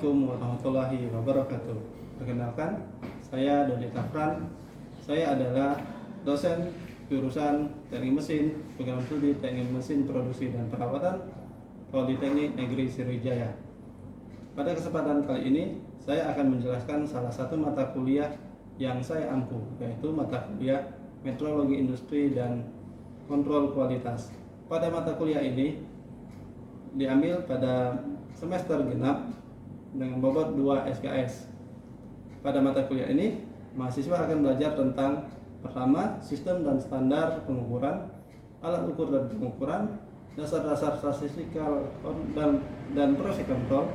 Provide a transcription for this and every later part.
Assalamualaikum warahmatullahi wabarakatuh. Perkenalkan, saya Doni Tafran. Saya adalah dosen jurusan Teknik Mesin, program studi Teknik Mesin Produksi dan Perawatan Politeknik Negeri Sriwijaya. Pada kesempatan kali ini, saya akan menjelaskan salah satu mata kuliah yang saya ampu, yaitu mata kuliah Metrologi Industri dan Kontrol Kualitas. Pada mata kuliah ini diambil pada semester genap dengan bobot 2 SKS. Pada mata kuliah ini, mahasiswa akan belajar tentang pertama, sistem dan standar pengukuran, alat ukur dan pengukuran, dasar-dasar statistikal dan proses kontrol,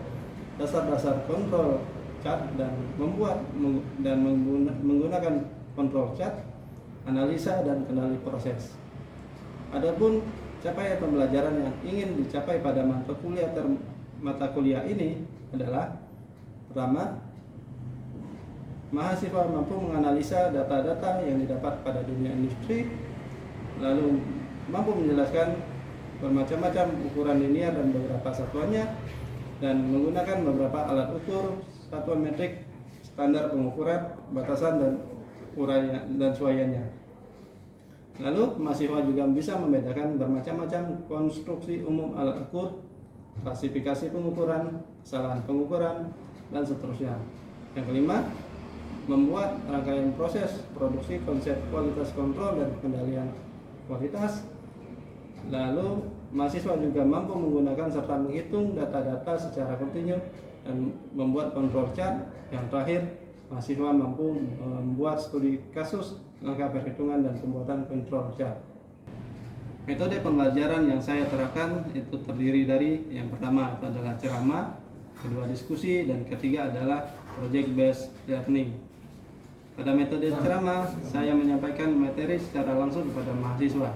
dasar-dasar kontrol cat dan menggunakan kontrol cat, analisa dan kendali proses. Adapun capaian pembelajaran yang ingin dicapai pada mata kuliah ini adalah pertama, mahasiswa mampu menganalisa data-data yang didapat pada dunia industri, lalu mampu menjelaskan bermacam-macam ukuran linear dan beberapa satuannya, dan menggunakan beberapa alat ukur, satuan metrik, standar pengukuran, batasan dan uraian dan suaiannya. Lalu mahasiswa juga bisa membedakan bermacam-macam konstruksi umum alat ukur, klasifikasi pengukuran, kesalahan pengukuran, dan seterusnya. Yang kelima, membuat rangkaian proses produksi konsep kualitas kontrol dan kendalian kualitas. Lalu mahasiswa juga mampu menggunakan serta menghitung data-data secara kontinu dan membuat kontrol chart. Yang terakhir, mahasiswa mampu membuat studi kasus, langkah perhitungan, dan pembuatan kontrol chart. Metode pembelajaran yang saya terapkan itu terdiri dari yang pertama adalah ceramah, kedua diskusi, dan ketiga adalah project based learning. Pada metode ceramah, saya menyampaikan materi secara langsung kepada mahasiswa.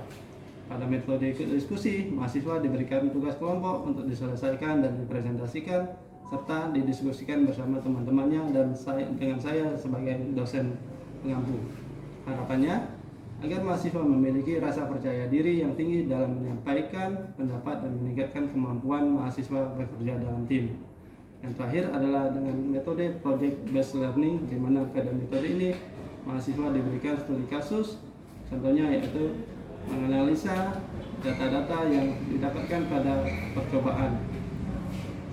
Pada metode diskusi, mahasiswa diberikan tugas kelompok untuk diselesaikan dan dipresentasikan serta didiskusikan bersama teman-temannya dan dengan saya sebagai dosen pengampu. Harapannya agar mahasiswa memiliki rasa percaya diri yang tinggi dalam menyampaikan pendapat dan meningkatkan kemampuan mahasiswa bekerja dalam tim. Yang terakhir adalah dengan metode project based learning, di mana pada metode ini mahasiswa diberikan studi kasus, contohnya yaitu menganalisa data-data yang didapatkan pada percobaan,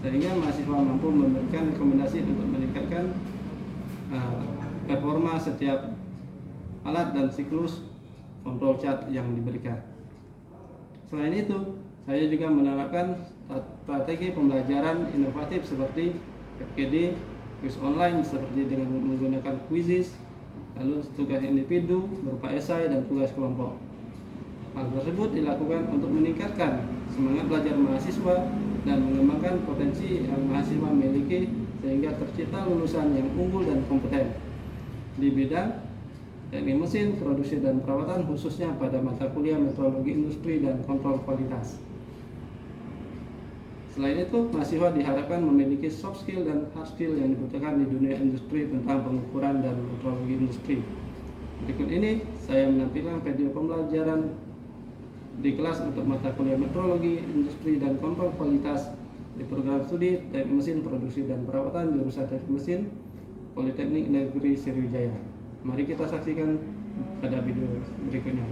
sehingga mahasiswa mampu memberikan rekomendasi untuk meningkatkan performa setiap alat dan siklus kontrol cat yang diberikan. Selain itu, saya juga menerapkan strategi pembelajaran inovatif seperti FGD, quiz online seperti dengan menggunakan quizzes, lalu tugas individu berupa esai dan tugas kelompok. Hal tersebut dilakukan untuk meningkatkan semangat belajar mahasiswa dan mengembangkan potensi yang mahasiswa miliki sehingga tercipta lulusan yang unggul dan kompeten di bidang Teknik Mesin, Produksi dan Perawatan, khususnya pada mata kuliah Metrologi Industri dan Kontrol Kualitas. Selain itu, mahasiswa diharapkan memiliki soft skill dan hard skill yang dibutuhkan di dunia industri tentang pengukuran dan metrologi industri. Berikut ini saya menampilkan video pembelajaran di kelas untuk mata kuliah Metrologi Industri dan Kontrol Kualitas di program studi Teknik Mesin, Produksi dan Perawatan jurusan Teknik Mesin Politeknik Negeri Sriwijaya. Mari kita saksikan pada video berikutnya.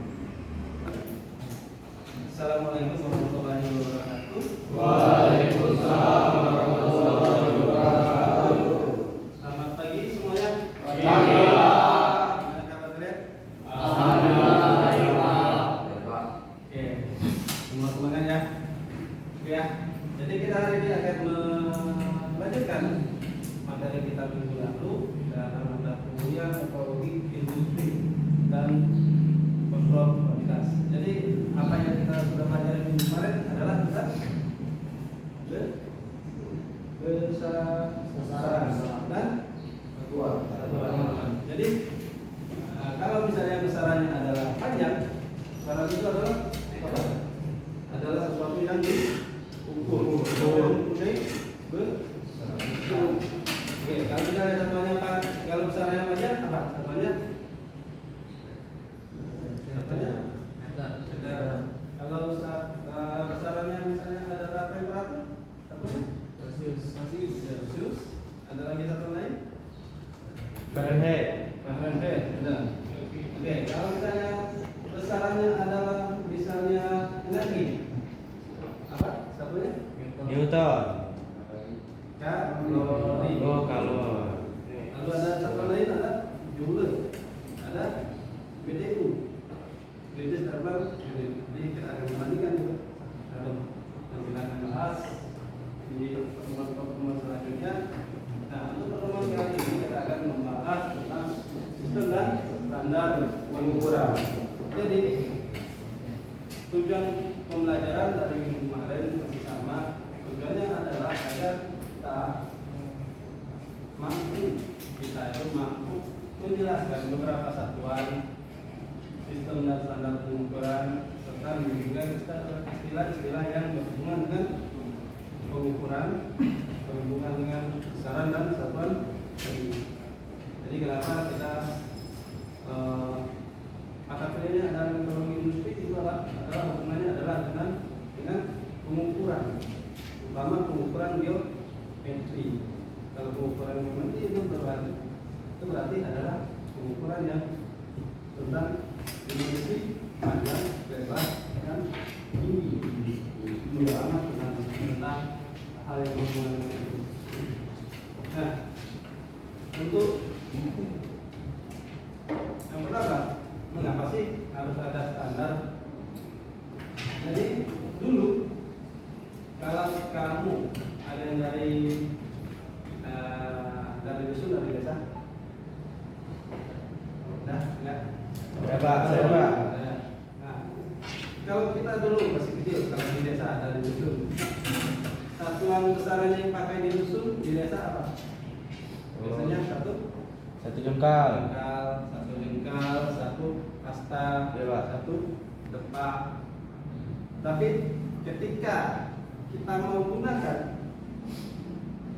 Assalamualaikum warahmatullahi wabarakatuh. Waalaikumsalam warahmatullahi wabarakatuh. Selamat pagi semuanya. Pagi. Gimana kabar kalian? Alhamdulillah. Oke, semua semangat ya. Ya, jadi kita hari ini akan melanjutkan materi kita minggu lalu dalam mata kuliah Metrologi Industri dan Kontrol Kualitas. Jadi apa yang kita sudah pelajari minggu kemarin adalah tentang besaran dan satuan. Jadi kalau misalnya besarannya adalah panjang, besaran itu adalah apa? Adalah sesuatu yang diukur. Mempunyai besar. Oke, kalau misalnya satuannya apa? Kalau besarannya panjang apa? Satuannya? Kalau besarannya misalnya adalah temperatur, apa? Celsius. kalori. Oh, kalori. Lalu ada satu lain, ada joule, ada BTU, British Thermal Unit. Jadi kita akan membandingkan juga. Dan kita akan bahas di pertemuan selanjutnya. Nah, untuk pertemuan kali ini kita akan membahas tentang sistem dan standar pengukuran. Jadi tujuan pembelajaran dari minggu kemarin masih sama. Tujuannya adalah agar kita mampu menjelaskan beberapa satuan sistem dan standar pengukuran serta menunjukkan istilah-istilah yang berhubungan dengan pengukuran, berhubungan dengan besaran dan satuan teknik. Jadi kenapa kita mata kuliahnya adalah metodologi industri itu adalah hubungannya adalah dengan pengukuran, terutama pengukuran biometri. Kalau pengukuran biometri itu berarti adalah pengukuran yang tentang industri panjang, lebar, dan tinggi. Itu amat tentang hal yang berhubungan dengan itu. Nah, untuk yang pertama, mengapa sih harus ada standar? Jadi dulu kalau kamu ada yang dari dusun, dari desa, nah, enggak? Ya Pak, saya Pak. Nah, kalau kita dulu masih kecil, kalau di desa ada di dusun, satuan besarannya yang pakai di dusun di desa apa? Biasanya satu jengkal. satu jengkal, satu kasta, Ya, Pak. satu depak. Tapi ketika kita mau gunakan,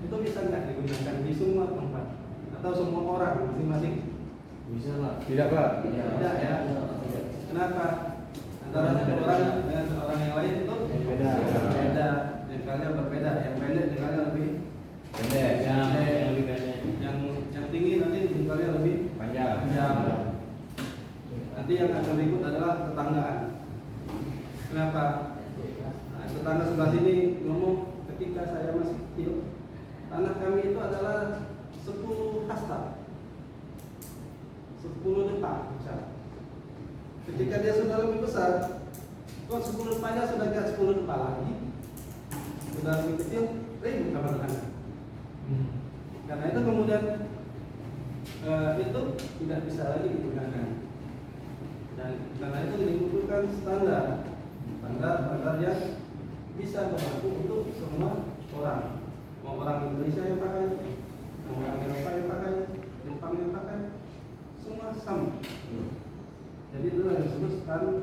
itu bisa nggak digunakan di semua tempat atau semua orang masing-masing? Bisa Pak. Tidak Pak. Tidak ya. Kenapa? Antara satu orang dengan seorang yang lain itu Beda. Beda. Jengkalnya berbeda. Yang pendek jengkalnya lebih Pendek. Yang lebih pendek. yang tinggi nanti jengkalnya lebih Panjang. panjang. Nanti yang akan berikut adalah tetanggaan. Kenapa? Nah, tetangga sebelah sini ngomong ketika saya masih kecil, tanah kami itu adalah 10 hasta, 10 depak misalnya. Ketika dia sudah lebih besar, kok 10 depaknya sudah tidak 10 depak lagi, sudah lebih kecil, ribut sama tetangga. Karena itu kemudian itu tidak bisa lagi digunakan. Dan karena itu dibutuhkan standar yang bisa berlaku untuk semua orang. Mau orang Indonesia yang pakai, mau orang Eropa yang pakai, Jepang yang pakai, semua sama. Jadi itu yang disebut standar.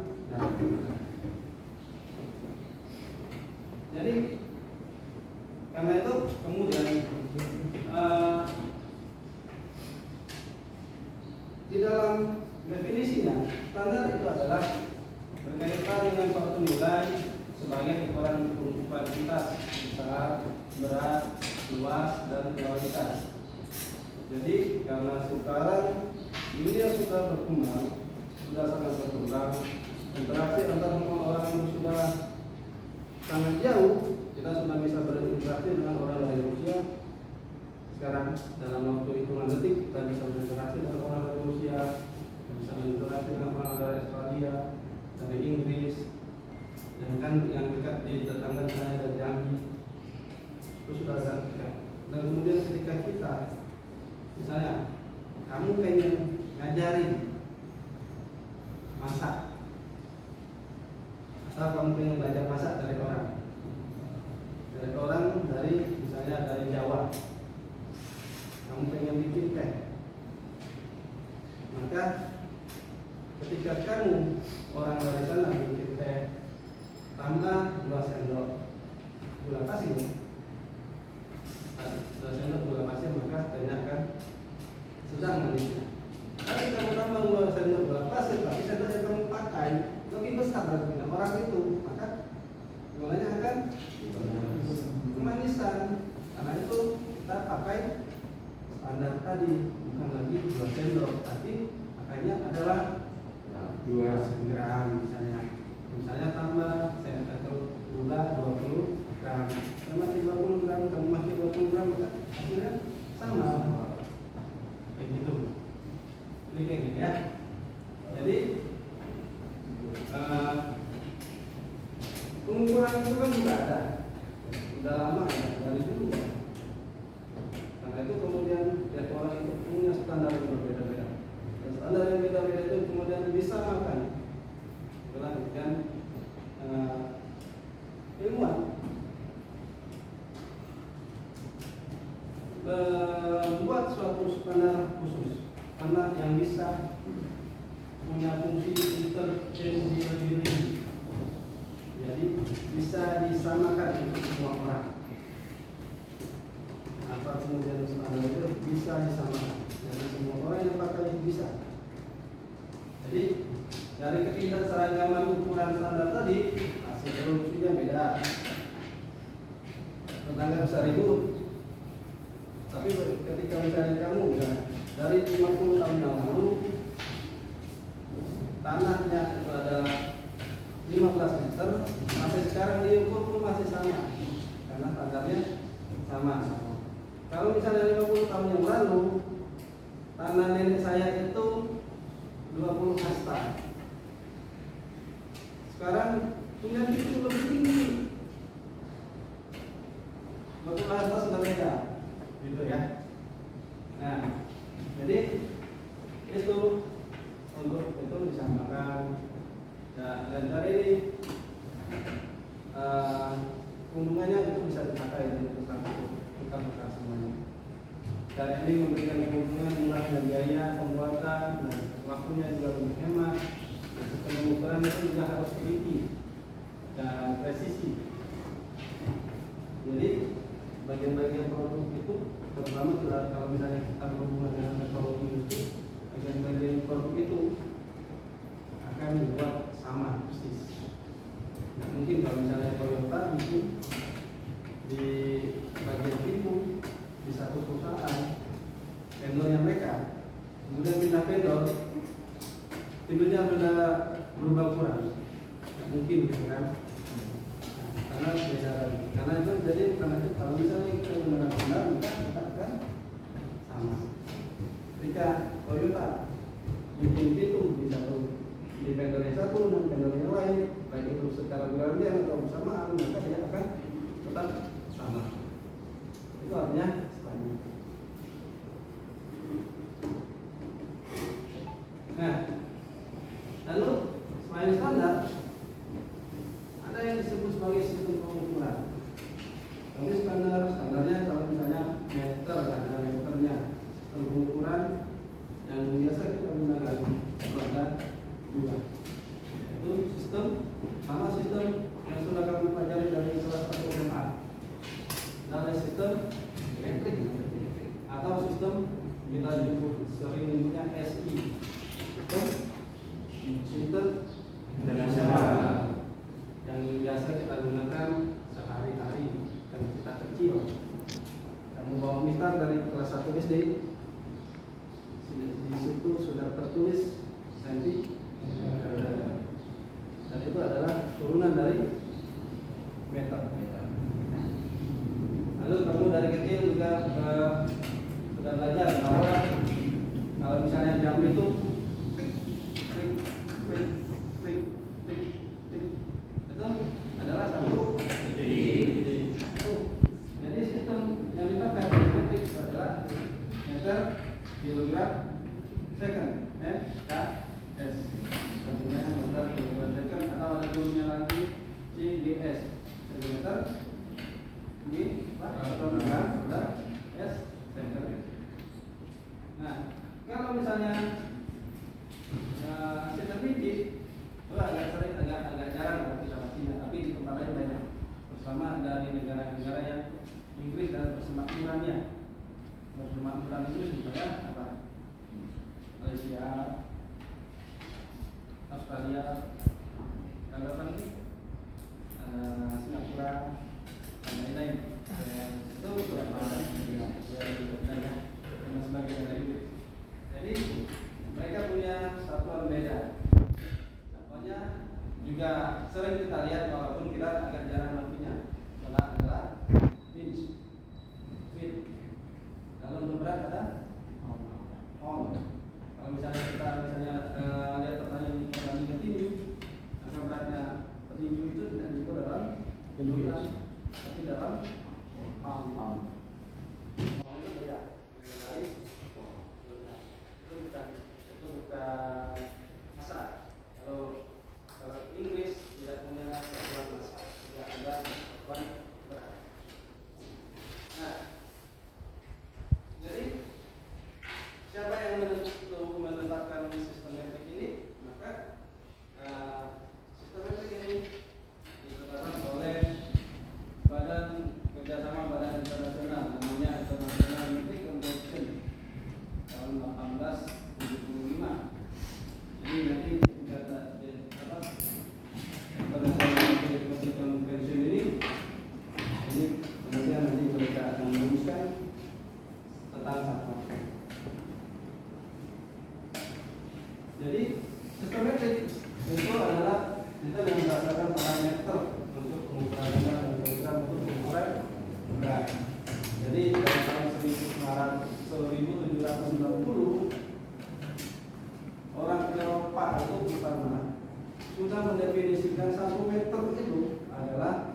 Jadi karena itu kemudian di dalam definisinya, standar itu adalah berkaitan dengan suatu nilai sebagai ukuran kuantitas besar, berat, luas, dan kualitas. Jadi karena sekarang dunia sudah berkembang, sudah sangat berkembang, interaksi antara orang yang sudah sangat jauh, kita sudah bisa berinteraksi dengan orang dari Rusia. Sekarang dalam waktu hitungan detik kita bisa berinteraksi dengan orang dari Rusia, bisa berinteraksi dengan orang dari Australia, dari Inggris, dan kan yang dekat di tetangga saya dari Jambi, itu sudah sangat dekat. Dan kemudian ketika kita, misalnya, kamu pengen ngajarin masak, atau kamu pengen belajar masak dari orang dari misalnya dari Jawa, kamu pengen bikin teh, maka ketika kamu orang dari sana bikin teh, tambah 2 sendok gula pasir, 2 sendok gula pasir, maka tehnya akan sedang manisnya. Tapi kamu tambah 2 sendok gula pasir, tapi sendok yang kamu pakai lebih besar dari orang itu, maka gulanya akan kemanisan. Karena itu kita pakai standar tadi, bukan lagi 2 sendok, tapi makanya adalah 2 gram misalnya tambah atau gula 20 gram, kamu masih 20 gram, kamu masih 20 gram, maka hasilnya sama. Kayak gitu. Ini kayak gini ya. Jadi pengukuran itu kan juga ada, sudah lama ya, dari dulu. Karena itu kemudian tiap orang itu punya standar yang berbeda-beda. Dan standar yang beda-beda itu kemudian disamakan. Itulah kemudian ilmuwan membuat suatu standar khusus, standar yang bisa punya fungsi interchangeability. Jadi bisa disamakan untuk semua orang. Apa kemudian standar itu bisa disamakan. Jadi semua orang yang pakai bisa. Jadi dari ketidakseragaman ukuran standar tadi, hasil produksinya beda. Tetangga bisa ribut. Tapi ketika misalnya kamu dari 50 tahun yang lalu tanahnya itu adalah 15 meter, sampai sekarang diukur pun masih sama karena standarnya sama. Kalau misalnya 50 tahun yang lalu tanah nenek saya itu 20 hasta, sekarang punya itu lebih tinggi, 20 hasta sudah beda, gitu ya. Nah, jadi itu untuk itu disamakan. Nah, dan dari ini keuntungannya itu bisa dipakai dari tukar-tukar semuanya. Cara ini memberikan keuntungan murahnya biaya pembuatan, dan waktunya juga lebih hemat. Sistem pengukuran itu juga harus teliti dan presisi. Jadi bagian-bagian produk itu, terutama kalau misalnya kita berhubungan dengan teknologi itu, bagian-bagian produk itu akan dibuat sama persis. Nah, mungkin kalau misalnya Toyota mungkin di bagian timur di satu perusahaan vendornya mereka, kemudian pindah vendor, pintunya sudah berubah ukuran, mungkin gitu kan? Karena beda lagi. Karena itu jadi karena itu kalau misalnya kita benar-benar kita akan sama. Ketika Toyota bikin pintu di satu di vendor yang satu dan vendor yang lain, baik itu secara bergantian atau bersamaan, maka dia akan tetap sama. Itu artinya sama. Nah, lalu selain standar, ada yang disebut sebagai sistem pengukuran. Tapi standarnya kalau misalnya meter, ada meternya, sistem pengukuran yang biasa kita gunakan pada dua. Itu sistem sama sistem yang sudah kami pelajari dari salah satu SMA. Dari sistem elektrik atau sistem kita sering menyebutnya SI. Sistem internasional yang biasa kita gunakan sehari-hari ketika kita kecil. Kamu bawa meter dari kelas 1 SD, di situ sudah tertulis senti. Dan itu adalah turunan dari meter. Lalu kamu dari kecil juga sudah belajar bahwa kalau misalnya jam itu itu adalah satu detik. Jadi sistem yang dipakai detik adalah meter, kilogram, second, S. Tentunya meter, kilogram, second, atau ada dulunya lagi CGS, centimeter, kilogram, S, second. Nah, kalau misalnya sistem biji itu agak jarang kita pastinya, tapi di tempat lain banyak, terutama dari negara-negara yang Inggris dan persemakmurannya. Persemakmuran itu sebenarnya apa? Malaysia, Australia, Tanggapan ini, Singapura, dan lain-lain. Itu beberapa negara dan sebagainya dari. Jadi mereka punya satuan beda. Contohnya juga sering kita lihat walaupun kita agak jarang mengertinya, adalah inch, feet, berat ada on. Kalau misalnya kita lihat pertandingan tinju, maka beratnya tinju itu tidak diukur dalam kilogram, tapi dalam pound. Itu beda. Itu bukan massa. Kalau Inggris tidak punya satuan massa, tidak ada satuan berat. Nah, jadi siapa yang menetapkan sistem metrik ini? Maka sistem metrik ini ditetapkan oleh Badan Kerjasama Badan Internasional, namanya International Metric Convention tahun 1875. Jadi nanti konvensi ini kemudian nanti mereka akan merumuskan tentang satuan. Jadi sistem metrik itu adalah sistem yang berdasarkan parameter untuk pengukuran berat dan program untuk pengukuran berat. Jadi pada tahun 1790 orang Eropa itu pertama sudah mendefinisikan 1 meter itu adalah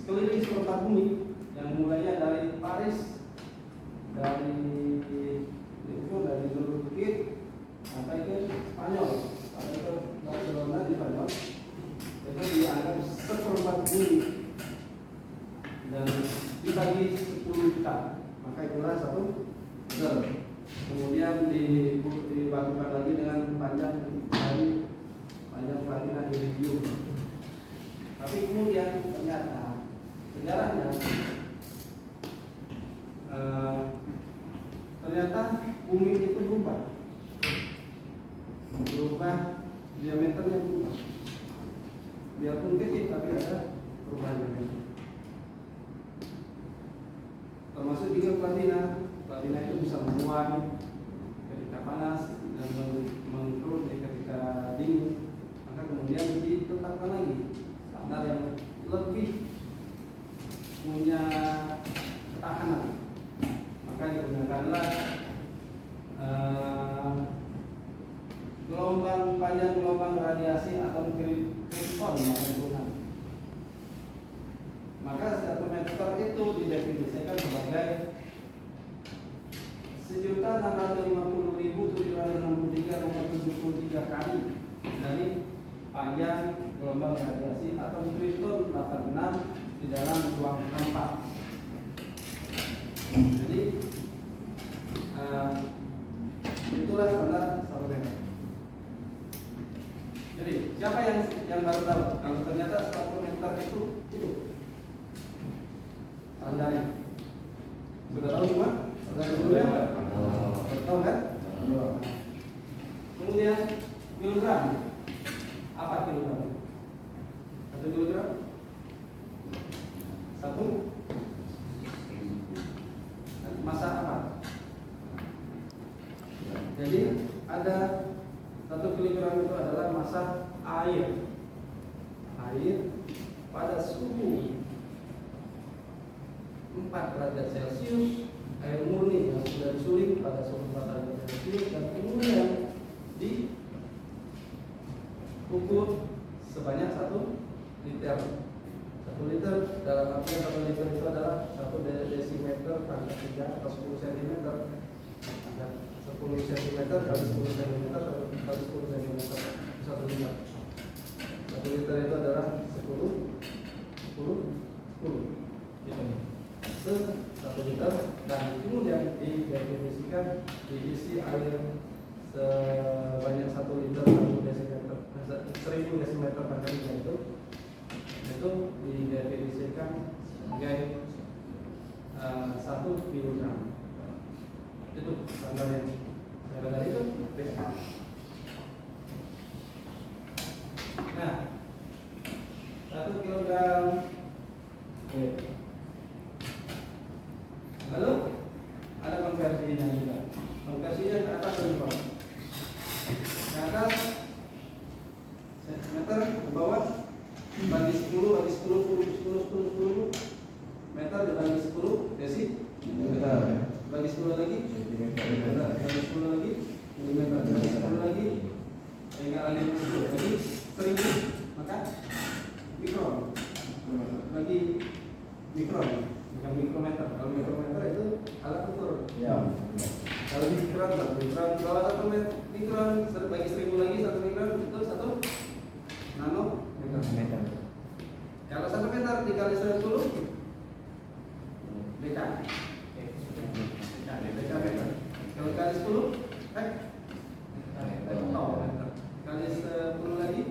keliling seperempat bumi yang mulainya dari Paris, dari Turki sampai ke Spanyol, sampai ke Barcelona di Spanyol. Itu dianggap seperempat bumi dan dibagi 10 juta, maka itulah 1 meter. Kemudian dibagikan lagi dengan panjang dari panjang platina iridium. Tapi kemudian ternyata sejarahnya ternyata bumi itu berubah diameternya berubah. Biarpun kecil tapi ada perubahan diameter. Termasuk juga platina itu bisa menguap ketika panas dan mengurut ketika dingin. Maka kemudian ditetapkan lagi standar yang lebih punya ketahanan. Maka digunakanlah panjang gelombang radiasi atau krypton maka 1 meter itu didefinisikan sebagai 1.650.763,73 kali dari panjang gelombang radiasi atau krypton 86 di dalam ruang hampa. Jadi itulah standar 1 meter. Jadi siapa yang baru tahu kalau ternyata 1 meter itu standarnya? Sudah tahu semua? Sudah sebelumnya? Tahu kan? Kemudian kilogram. Apa kilogram? 1 kilogram? 1 massa apa? Jadi ada 1 kilogram itu adalah massa air pada suhu 4 derajat Celcius, air murni yang sudah disuling pada suhu 4 derajat Celcius dan kemudian diukur sebanyak 1 liter. 1 liter dalam artian 1 liter itu adalah 1 desimeter pangkat 3 atau 10 cm. 10 cm kali 10 cm kali 10 cm 1 liter. 1 liter itu adalah 10 gitu. 1 liter dan kemudian didefinisikan diisi air sebanyak 1 liter 1 desimeter 1000 desimeter pangkat 3 itu didefinisikan sebagai 1 kilogram. Itu standarnya. Dari itu beda. Nah, 1 kilogram. Lalu ada konversinya juga. Konversinya ke atas dan ke bawah. Ke atas meter, ke bawah bagi 10 meter dibagi 10 desimeter. 10 lagi, kali 10 lagi, milimeter kali 10 lagi, kali 10 lagi, 1000, maka mikron. Lagi mikron, bukan mikrometer. Kalau mikrometer itu alat ukur. Ya. Kalau mikron, kalau 1 mikron bagi 1000 lagi 1 mikron itu 1 nanometer. Kalau 1 meter dikali 10 dk. Dk meter. Kalau kali 10 meter. Kali 10 lagi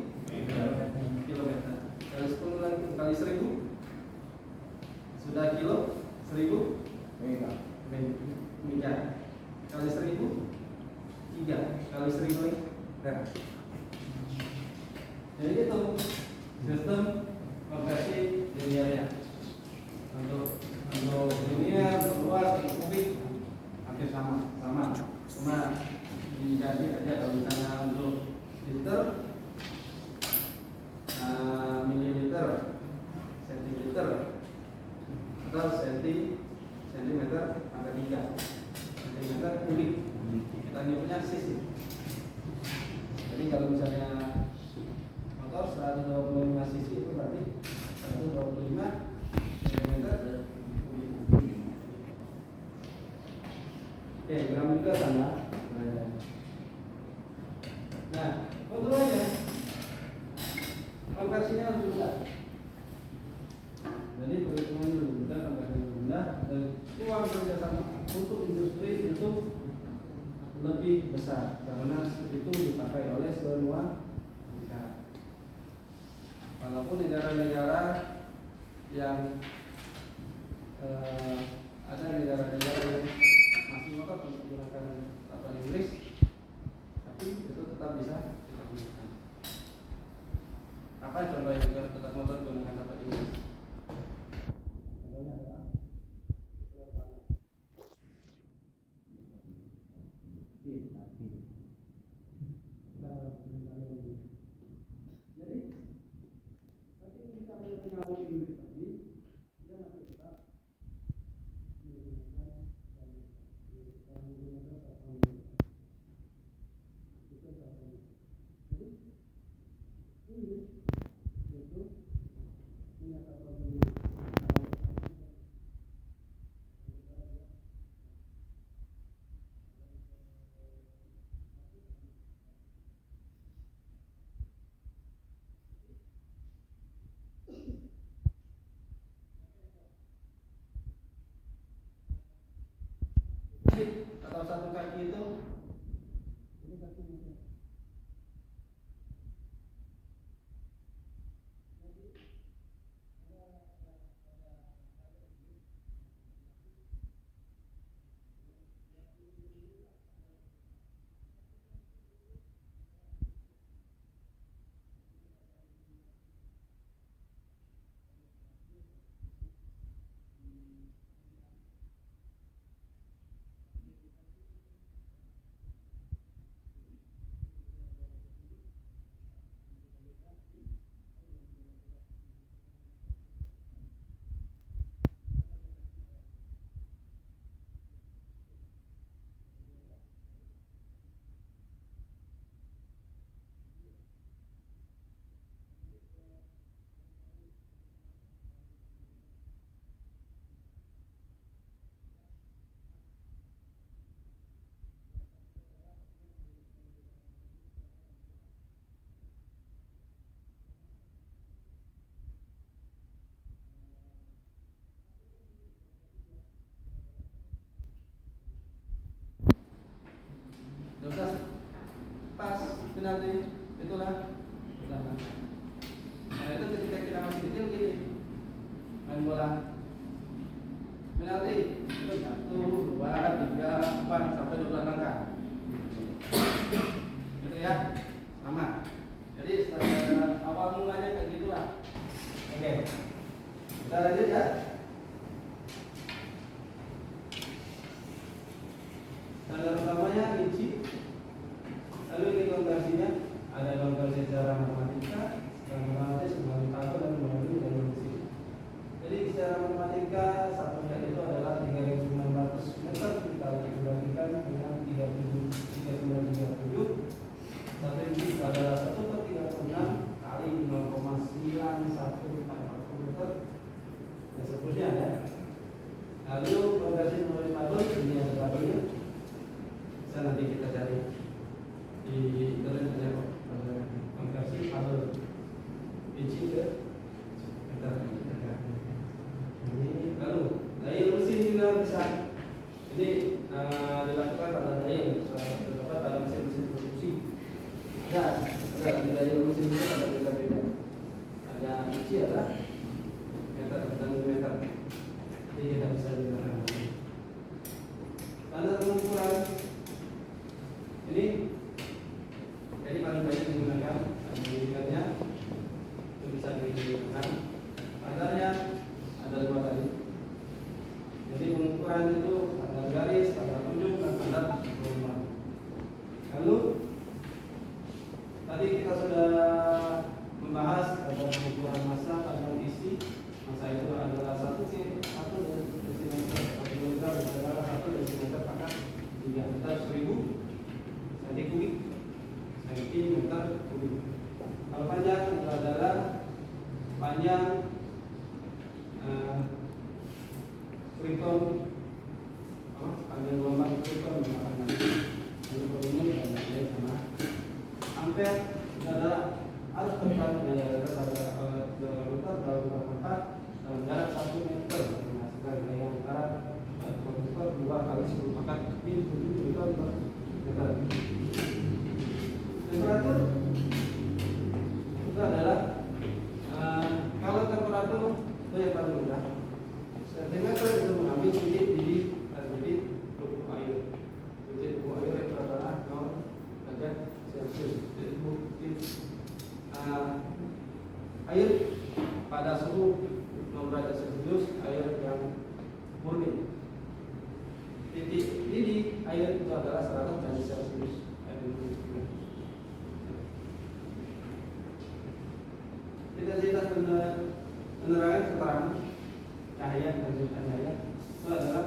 kilometer. Kali 10 lagi kali 1000 sudah kilo, 1000 mega. Kali 1000 3 kali 1000 tera. Jadi itu sistem konversi linearnya. Untuk linear, luas, kubik hampir sama. Cuma diganti aja kalau misalnya untuk liter, mililiter, sentiliter, atau sentimeter angka 3, sentimeter kubik. Kita nyebutnya sisi. Jadi kalau misalnya motor 125 cc itu berarti 125 mm kubik. Oke, gram juga sama. Nah, kontrolnya konversinya harus mudah. Jadi perhitungan lebih mudah, konversinya lebih mudah, dan uang kerjasama untuk industri itu lebih besar karena itu dipakai oleh semua negara. Walaupun negara-negara yang ada negara-negara yang masih ngotot untuk menggunakan kapal Inggris, tapi itu tetap bisa kita gunakan. Apa contoh yang juga tetap ngotot menggunakan kapal Inggris? Contohnya adalah atau satu kaki itu ini kakinya. Ini dilakukan pada daya yang terdapat pada mesin-mesin produksi. Ada di daya mesin itu ada beda-beda. Ada inci, ada meter dan milimeter. Jadi kita bisa digunakan. Standar pengukuran ini jadi paling banyak digunakan milimeternya itu bisa digunakan. Standarnya ada 2 tadi. Jadi pengukuran itu standar garis, standar kunjung, dan standar volume. Lalu tadi kita sudah membahas ada pengukuran massa, ada isi. Massa itu adalah 1 desimeter, 1 kilogram adalah 1 desimeter pangkat diameter 1000 cm3 cm3. Kalau panjang itu adalah panjang Krypton, panjang gelombang Krypton menggunakan lalu volume dan lain sama. Ampere adalah arus tekan daya pada meter dalam jarak 1 meter menghasilkan daya antara meter 2 kali 10 pangkat di 7 Newton per meter. Temperatur itu adalah kalau temperatur itu yang paling mudah. Sentimeter itu mengambil titik di titik buku air. Titik buku air itu adalah 0 derajat Celcius. Air pada suhu 0 derajat Celcius, air yang murni. Titik didih air itu adalah 100 derajat Celcius. Intensitas penerangan keterangan cahaya dan cahaya itu adalah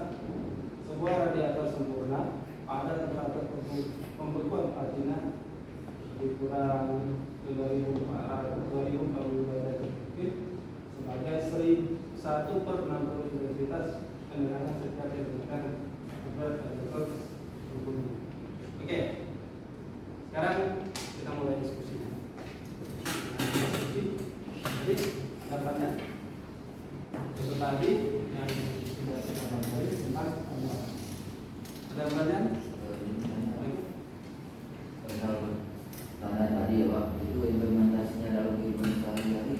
sebuah radiator sempurna pada temperatur pembekuan platina dikurang 2000 derajat sebagai 1/60 intensitas penerangan setiap digunakan radiator sempurna. Oke, sekarang kita mulai diskusinya. Jadi dapatnya itu tadi yang sudah saya bahas tentang ada pertanyaan? Karena tadi ya Pak, itu implementasinya dalam kehidupan sehari-hari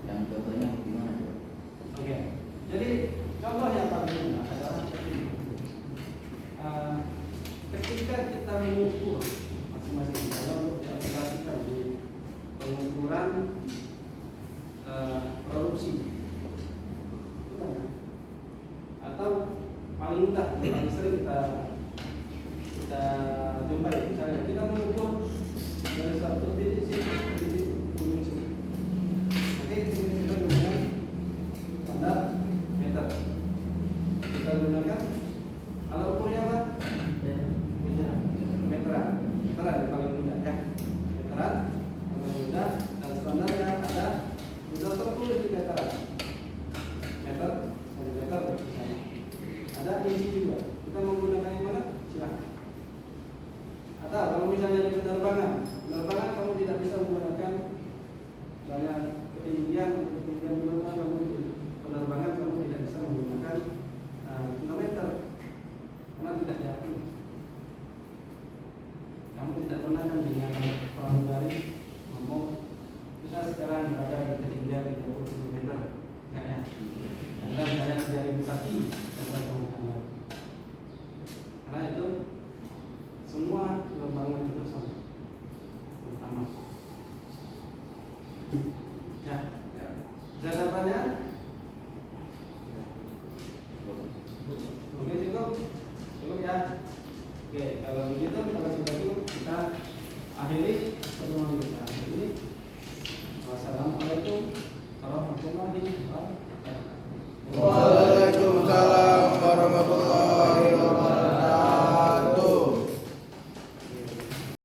yang contohnya gimana Pak? Oke, jadi contoh yang paling mudah adalah ketika kita mengukur masing-masing kalau diaplikasikan di pengukuran produksi atau paling mudah paling sering kita jumpai misalnya kita mengukur dari satu titik sini ke titik ujung sini. Oke, kita gunakan standar meter. Kita gunakan alat ukurnya apa? Meteran. Meteran yang paling mudah ya. Meteran paling mudah dan standarnya ada sudah tertulis di meteran. Meter, sentimeter, ada inci juga. Kita menggunakan yang mana? Silakan. Atau kalau misalnya di penerbangan kamu tidak bisa menggunakan banyak ketinggian penerbangan kamu tidak bisa menggunakan kilometer karena tidak diakui. Kamu tidak pernah kan dengan pramugari ngomong kita sekarang berada di ketinggian 30 meter, ya. Anda misalnya dari kaki karena itu semua gelombang itu sama. Ya, jawabannya oke cukup ya. Oke, kalau begitu kita akhiri